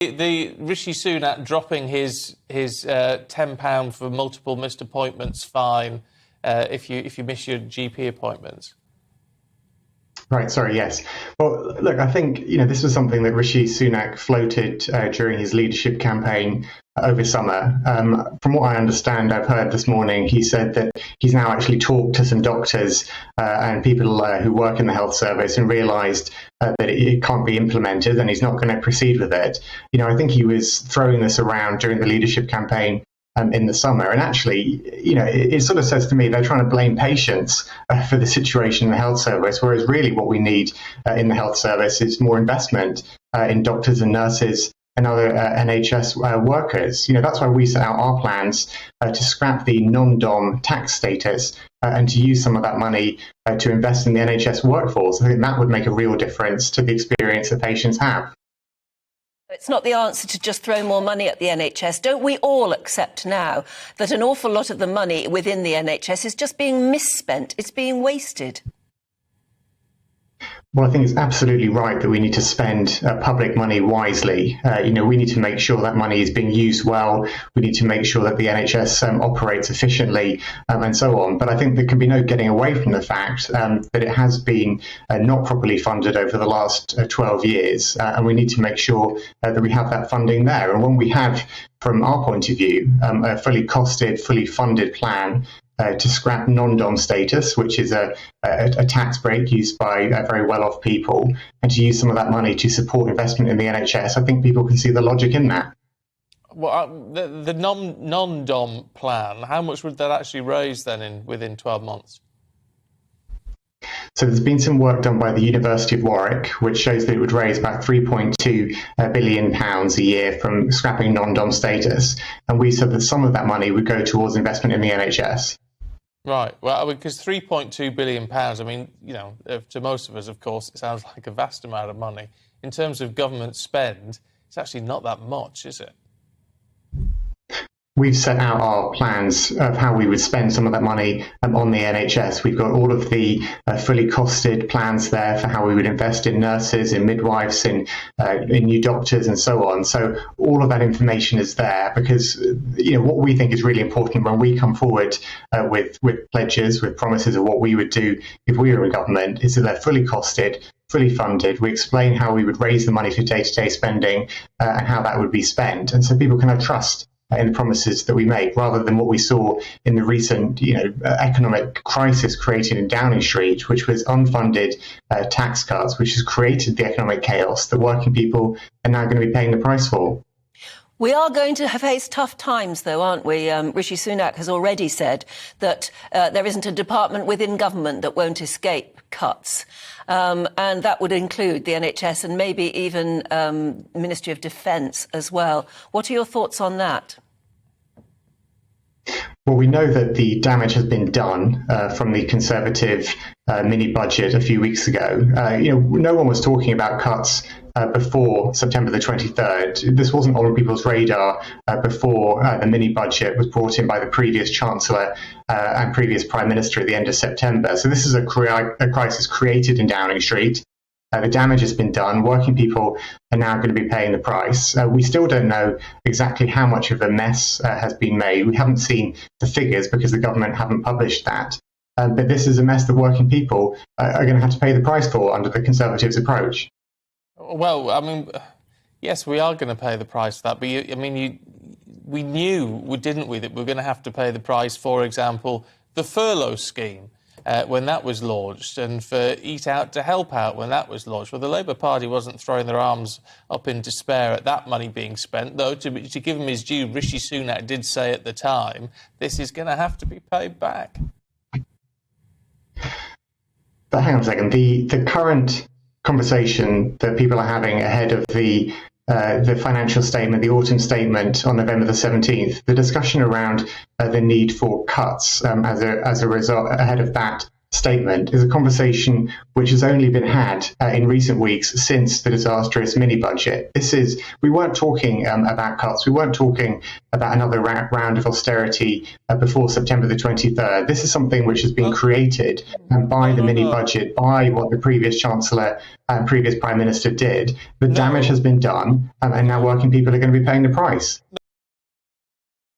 The Rishi Sunak dropping his £10 for multiple missed appointments fine if you miss your GP appointments. Right, sorry, yes. Well, look, I think, this was something that Rishi Sunak floated during his leadership campaign over summer. From what I understand, I've heard this morning, he said that he's now actually talked to some doctors and people who work in the health service and realised that it can't be implemented and he's not going to proceed with it. I think he was throwing this around during the leadership campaign in the summer. And actually, it sort of says to me they're trying to blame patients for the situation in the health service, whereas really what we need in the health service is more investment in doctors and nurses and other NHS workers. That's why we set out our plans to scrap the non-dom tax status and to use some of that money to invest in the NHS workforce. I think that would make a real difference to the experience that patients have. It's not the answer to just throw more money at the NHS. Don't we all accept now that an awful lot of the money within the NHS is just being misspent? It's being wasted. Well, I think it's absolutely right that we need to spend public money wisely. We need to make sure that money is being used well. We need to make sure that the NHS operates efficiently and so on. But I think there can be no getting away from the fact that it has been not properly funded over the last 12 years. And we need to make sure that we have that funding there. And when we have, from our point of view, a fully costed, fully funded plan to scrap non-dom status, which is a tax break used by very well-off people, and to use some of that money to support investment in the NHS, I think people can see the logic in that. Well, the non-dom plan, how much would that actually raise then within 12 months? So there's been some work done by the University of Warwick, which shows that it would raise about £3.2 billion a year from scrapping non-dom status. And we said that some of that money would go towards investment in the NHS. Right. Well, because £3.2 billion, to most of us, of course, it sounds like a vast amount of money. In terms of government spend, it's actually not that much, is it? We've set out our plans of how we would spend some of that money on the NHS. We've got all of the fully costed plans there for how we would invest in nurses, in midwives, in new doctors and so on. So all of that information is there because, what we think is really important when we come forward with pledges, with promises of what we would do if we were in government, is that they're fully costed, fully funded. We explain how we would raise the money for day-to-day spending and how that would be spent. And so people can have trust in the promises that we make, rather than what we saw in the recent, economic crisis created in Downing Street, which was unfunded tax cuts, which has created the economic chaos that working people are now going to be paying the price for. We are going to face tough times, though, aren't we? Rishi Sunak has already said that there isn't a department within government that won't escape cuts. And that would include the NHS and maybe even Ministry of Defence as well. What are your thoughts on that? Well, we know that the damage has been done from the Conservative mini-budget a few weeks ago. No one was talking about cuts before September the 23rd. This wasn't on people's radar before the mini-budget was brought in by the previous Chancellor and previous Prime Minister at the end of September. So this is a crisis created in Downing Street. The damage has been done. Working people are now going to be paying the price. We still don't know exactly how much of a mess has been made. We haven't seen the figures because the government haven't published that. But this is a mess that working people are going to have to pay the price for under the Conservatives' approach. Well, yes, we are going to pay the price for that. But we knew, didn't we, that we were going to have to pay the price, for example, the furlough scheme. When that was launched, and for Eat Out to Help Out when that was launched. Well, the Labour Party wasn't throwing their arms up in despair at that money being spent, though to give him his due, Rishi Sunak did say at the time, this is going to have to be paid back. But hang on a second, the current conversation that people are having ahead of the financial statement, the autumn statement on November the 17th, the discussion around the need for cuts as a result ahead of that statement is a conversation which has only been had in recent weeks since the disastrous mini budget. We weren't talking about cuts. We weren't talking about another round of austerity before September the 23rd. This is something which has been created by the mini budget, by what the previous Chancellor and previous Prime Minister did. The damage has been done, and now working people are going to be paying the price.